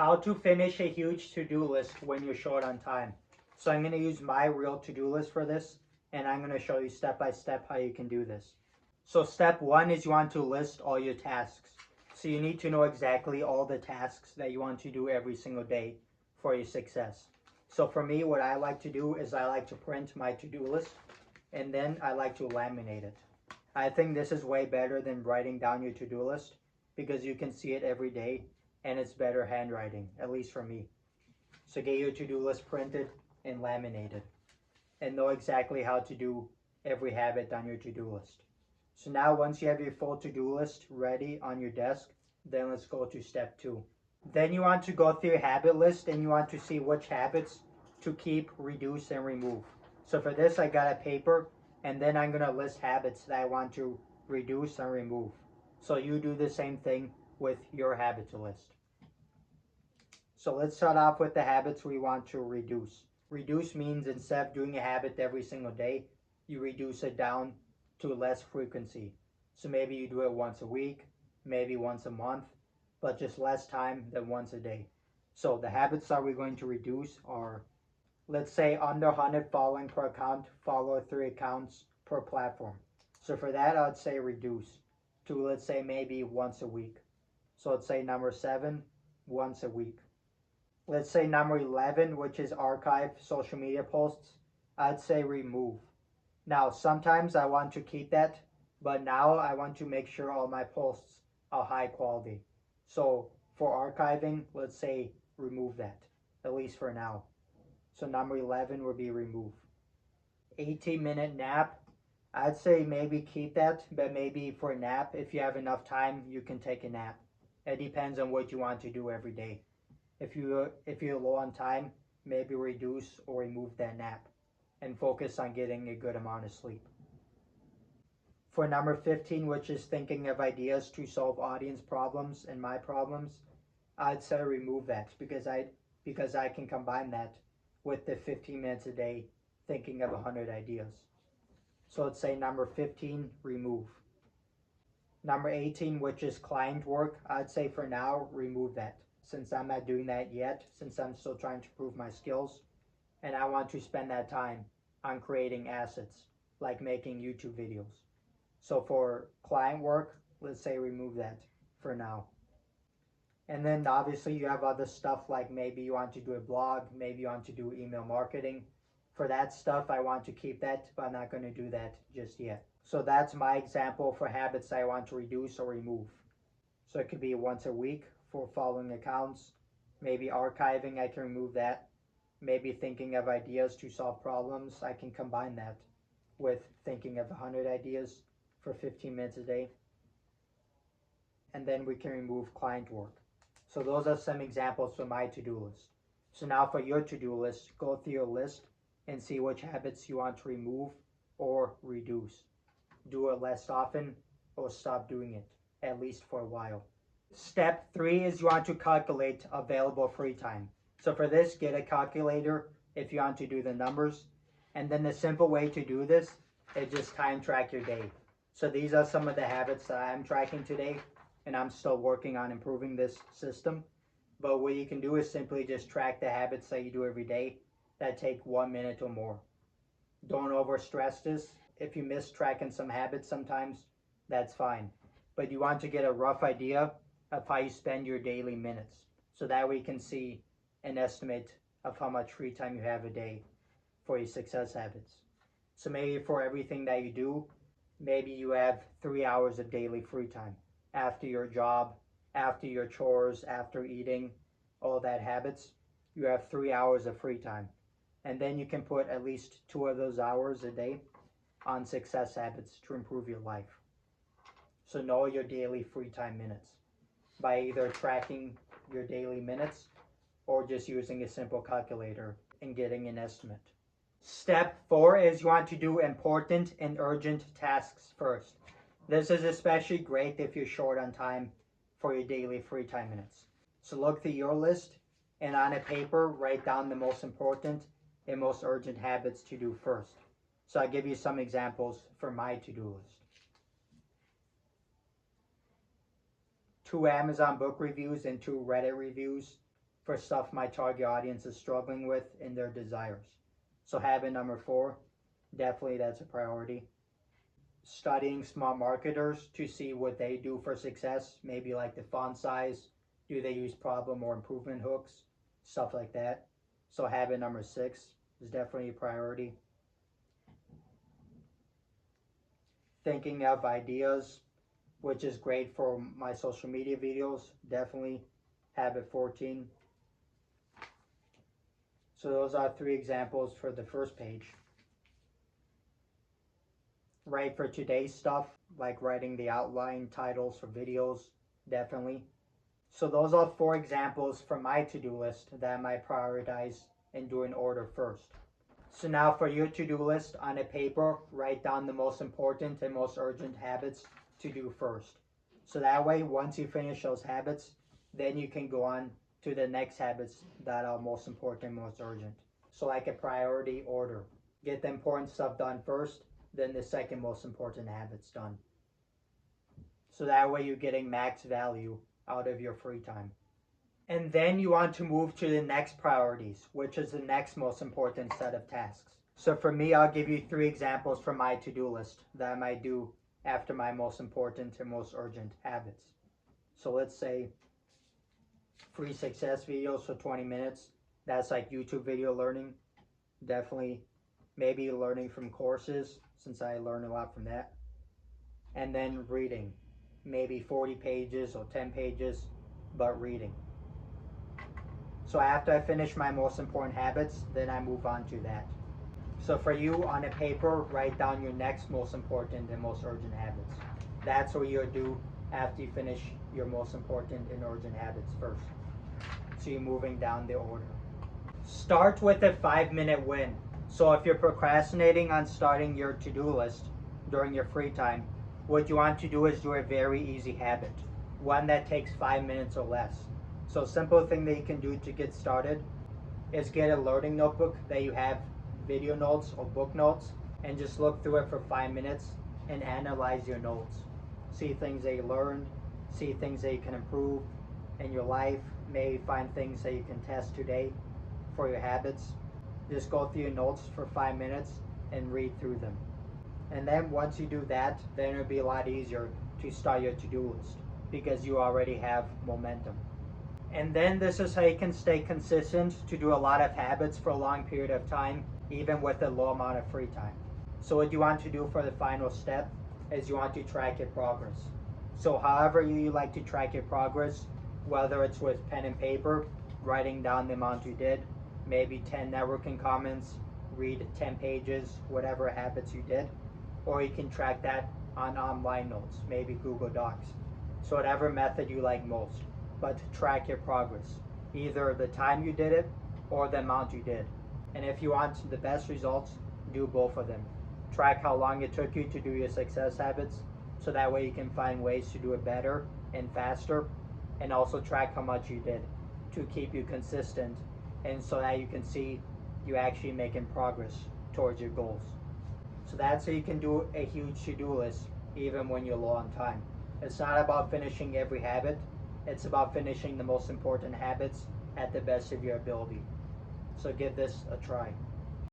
How to finish a huge to-do list when you're short on time. So I'm going to use my real to-do list for this, and I'm going to show you step by step how you can do this. So step one is you want to list all your tasks. So you need to know exactly all the tasks that you want to do every single day for your success. So for me, what I like to do is I like to print my to-do list, and then I like to laminate it. I think this is way better than writing down your to-do list because you can see it every day and it's better handwriting, at least for me. So get your to-do list printed and laminated and know exactly how to do every habit on your to-do list. So now once you have your full to-do list ready on your desk, then let's go to step two. Then you want to go through your habit list and you want to see which habits to keep, reduce, and remove. So for this, I got a paper, and then I'm going to list habits that I want to reduce and remove. So you do the same thing with your habits list. So let's start off with the habits we want to reduce. Reduce means instead of doing a habit every single day, you reduce it down to less frequency. So maybe you do it once a week, maybe once a month, but just less time than once a day. So the habits that we're going to reduce are, let's say, under 100 following per account, follow 3 accounts per platform. So for that, I'd say reduce to, let's say, maybe once a week. So let's say number 7, once a week. Let's say number 11, which is archive social media posts, I'd say remove. Now, sometimes I want to keep that, but now I want to make sure all my posts are high quality. So for archiving, let's say remove that, at least for now. So number 11 would be remove. 18-minute nap, I'd say maybe keep that, but maybe for a nap, if you have enough time, you can take a nap. It depends on what you want to do every day. If you're low on time, maybe reduce or remove that nap and focus on getting a good amount of sleep. For number 15, which is thinking of ideas to solve audience problems and my problems, I'd say remove that because I can combine that with the 15 minutes a day thinking of 100 ideas. So let's say number 15, remove. Number 18, which is client work, I'd say for now, remove that. Since I'm not doing that yet, since I'm still trying to prove my skills, and I want to spend that time on creating assets, like making YouTube videos. So for client work, let's say remove that for now. And then obviously you have other stuff like maybe you want to do a blog, maybe you want to do email marketing. For that stuff, I want to keep that, but I'm not going to do that just yet. So that's my example for habits I want to reduce or remove. So it could be once a week for following accounts, maybe archiving, I can remove that. Maybe thinking of ideas to solve problems, I can combine that with thinking of 100 ideas for 15 minutes a day. And then we can remove client work. So those are some examples for my to-do list. So now for your to-do list, go through your list and see which habits you want to remove or reduce. Do it less often or stop doing it, at least for a while. Step 3 is you want to calculate available free time. So for this, get a calculator if you want to do the numbers. And then the simple way to do this is just time track your day. So these are some of the habits that I'm tracking today, and I'm still working on improving this system. But what you can do is simply just track the habits that you do every day that take 1 minute or more. Don't over stress this. If you miss tracking some habits sometimes, that's fine. But you want to get a rough idea of how you spend your daily minutes. So that we can see an estimate of how much free time you have a day for your success habits. So maybe for everything that you do, maybe you have 3 hours of daily free time. After your job, after your chores, after eating, all that habits, you have 3 hours of free time. And then you can put at least 2 of those hours a day on success habits to improve your life. So know your daily free time minutes by either tracking your daily minutes or just using a simple calculator and getting an estimate. Step 4 is you want to do important and urgent tasks first. This is especially great if you're short on time for your daily free time minutes. So look through your list and on a paper write down the most important and most urgent habits to do first. So I'll give you some examples for my to-do list. 2 Amazon book reviews and 2 Reddit reviews. for stuff my target audience is struggling with in their desires. So habit number 4, definitely that's a priority. Studying smart marketers to see what they do for success, maybe like the font size, do they use problem or improvement hooks, stuff like that. So habit number 6 is definitely a priority. Thinking of ideas, which is great for my social media videos, definitely habit 14. So those are 3 examples for the first page. Right, for today's stuff, like writing the outline, titles for videos, definitely. So those are 4 examples from my to-do list that I might prioritize and do in order first. So now for your to-do list on a paper, write down the most important and most urgent habits to do first. So that way, once you finish those habits, then you can go on to the next habits that are most important, most urgent. So like a priority order. Get the important stuff done first, then the second most important habits done. So that way you're getting max value out of your free time. And then you want to move to the next priorities, which is the next most important set of tasks. So for me, I'll give you 3 examples from my to-do list that I might do after my most important and most urgent habits. So let's say free success videos for 20 minutes. That's like YouTube video learning. Definitely maybe learning from courses, since I learn a lot from that. And then reading, maybe 40 pages or 10 pages, but reading. So after I finish my most important habits, then I move on to that. So for you, on a paper, write down your next most important and most urgent habits. That's what you'll do after you finish your most important and urgent habits first. So you're moving down the order. Start with a 5-minute win. So if you're procrastinating on starting your to-do list during your free time, what you want to do is do a very easy habit, one that takes 5 minutes or less. So a simple thing that you can do to get started is get a learning notebook that you have video notes or book notes, and just look through it for 5 minutes and analyze your notes. See things that you learned, see things that you can improve in your life, maybe find things that you can test today for your habits. Just go through your notes for 5 minutes and read through them. And then once you do that, then it'll be a lot easier to start your to-do list because you already have momentum. And then this is how you can stay consistent to do a lot of habits for a long period of time, even with a low amount of free time. So what you want to do for the final step is you want to track your progress. So however you like to track your progress, whether it's with pen and paper, writing down the amount you did, maybe 10 networking comments, read 10 pages, whatever habits you did, or you can track that on online notes, maybe Google Docs. So whatever method you like most, but track your progress, either the time you did it or the amount you did. And if you want the best results, do both of them. Track how long it took you to do your success habits, so that way you can find ways to do it better and faster, and also track how much you did to keep you consistent, and so that you can see you actually making progress towards your goals. So that's how you can do a huge to-do list even when you're low on time. It's not about finishing every habit, it's about finishing the most important habits at the best of your ability. So give this a try.